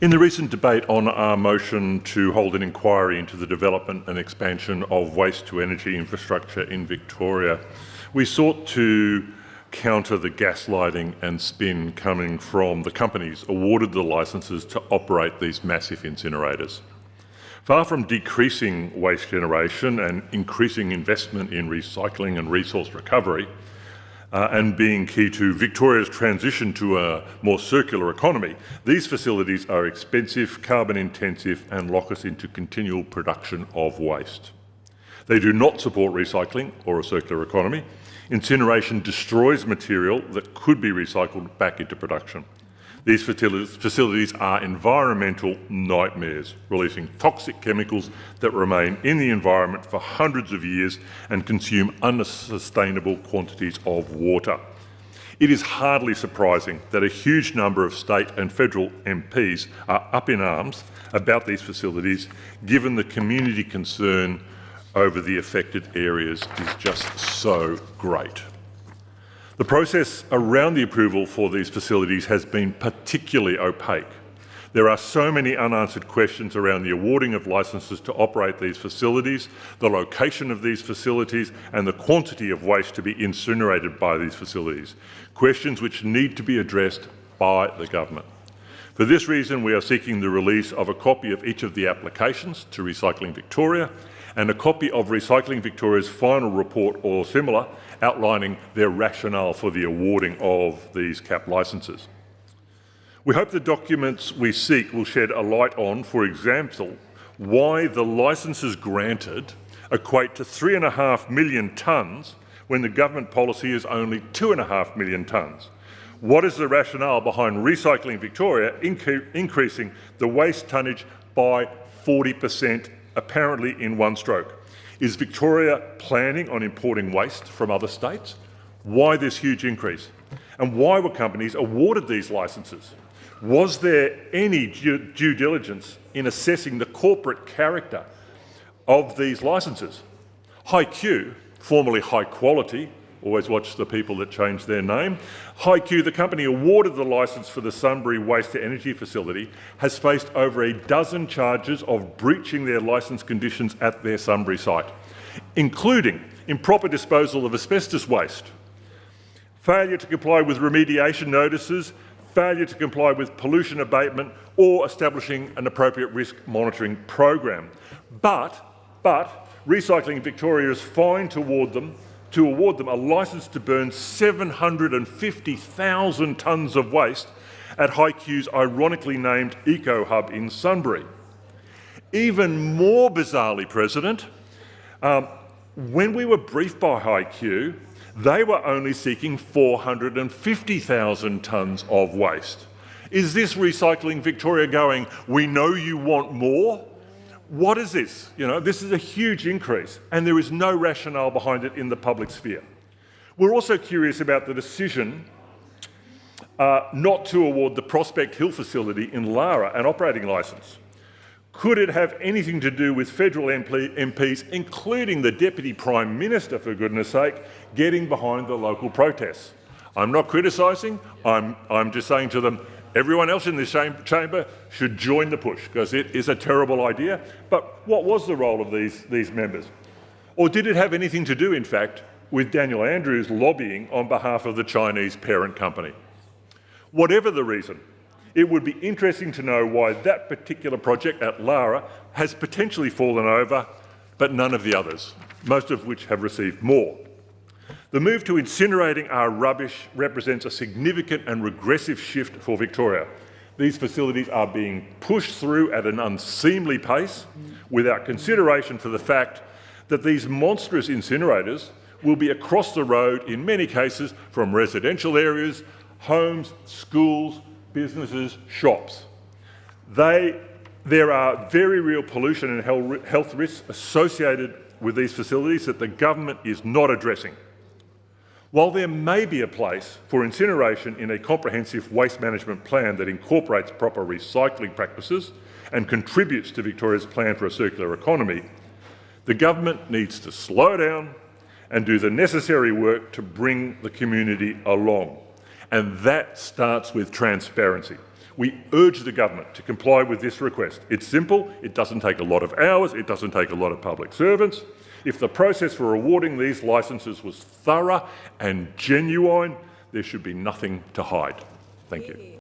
In the recent debate on our motion to hold an inquiry into the development and expansion of waste-to-energy infrastructure in Victoria, we sought to counter the gaslighting and spin coming from the companies awarded the licences to operate these massive incinerators. Far from decreasing waste generation and increasing investment in recycling and resource recovery, and being key to Victoria's transition to a more circular economy, these facilities are expensive, carbon intensive and lock us into continual production of waste. They do not support recycling or a circular economy. Incineration destroys material that could be recycled back into production. These facilities are environmental nightmares, releasing toxic chemicals that remain in the environment for hundreds of years and consume unsustainable quantities of water. It is hardly surprising that a huge number of state and federal MPs are up in arms about these facilities, given the community concern over the affected areas is just so great. The process around the approval for these facilities has been particularly opaque. There are so many unanswered questions around the awarding of licences to operate these facilities, the location of these facilities and the quantity of waste to be incinerated by these facilities, questions which need to be addressed by the government. For this reason, we are seeking the release of a copy of each of the applications to Recycling Victoria and a copy of Recycling Victoria's final report or similar outlining their rationale for the awarding of these CAP licences. We hope the documents we seek will shed a light on, for example, why the licences granted equate to 3.5 million tonnes when the government policy is only 2.5 million tonnes. What is the rationale behind Recycling Victoria increasing the waste tonnage by 40%, apparently in one stroke? Is Victoria planning on importing waste from other states? Why this huge increase? And why were companies awarded these licences? Was there any due diligence in assessing the corporate character of these licences? HiQ, formerly High Quality, always watch the people that change their name. HiQ, the company awarded the licence for the Sunbury Waste-to-Energy facility, has faced over a dozen charges of breaching their licence conditions at their Sunbury site, including improper disposal of asbestos waste, failure to comply with remediation notices, failure to comply with pollution abatement or establishing an appropriate risk monitoring program. But Recycling Victoria is fined to award them a licence to burn 750,000 tonnes of waste at HiQ's ironically named Eco Hub in Sunbury. Even more bizarrely, President, when we were briefed by HiQ, they were only seeking 450,000 tonnes of waste. Is this Recycling Victoria going, we know you want more? What is this? This is a huge increase and there is no rationale behind it in the public sphere. We're also curious about the decision not to award the Prospect Hill facility in Lara an operating licence. Could it have anything to do with federal MPs, including the Deputy Prime Minister, for goodness sake, getting behind the local protests? I'm not criticising, I'm just saying to them, everyone else in this chamber should join the push, because it is a terrible idea. But what was the role of these members? Or did it have anything to do, in fact, with Daniel Andrews lobbying on behalf of the Chinese parent company? Whatever the reason, it would be interesting to know why that particular project at Lara has potentially fallen over, but none of the others, most of which have received more. The move to incinerating our rubbish represents a significant and regressive shift for Victoria. These facilities are being pushed through at an unseemly pace without consideration for the fact that these monstrous incinerators will be across the road, in many cases, from residential areas, homes, schools, businesses, shops. There are very real pollution and health risks associated with these facilities that the government is not addressing. While there may be a place for incineration in a comprehensive waste management plan that incorporates proper recycling practices and contributes to Victoria's plan for a circular economy, the government needs to slow down and do the necessary work to bring the community along. And that starts with transparency. We urge the government to comply with this request. It's simple, it doesn't take a lot of hours, it doesn't take a lot of public servants. If the process for awarding these licences was thorough and genuine, there should be nothing to hide. Thank you.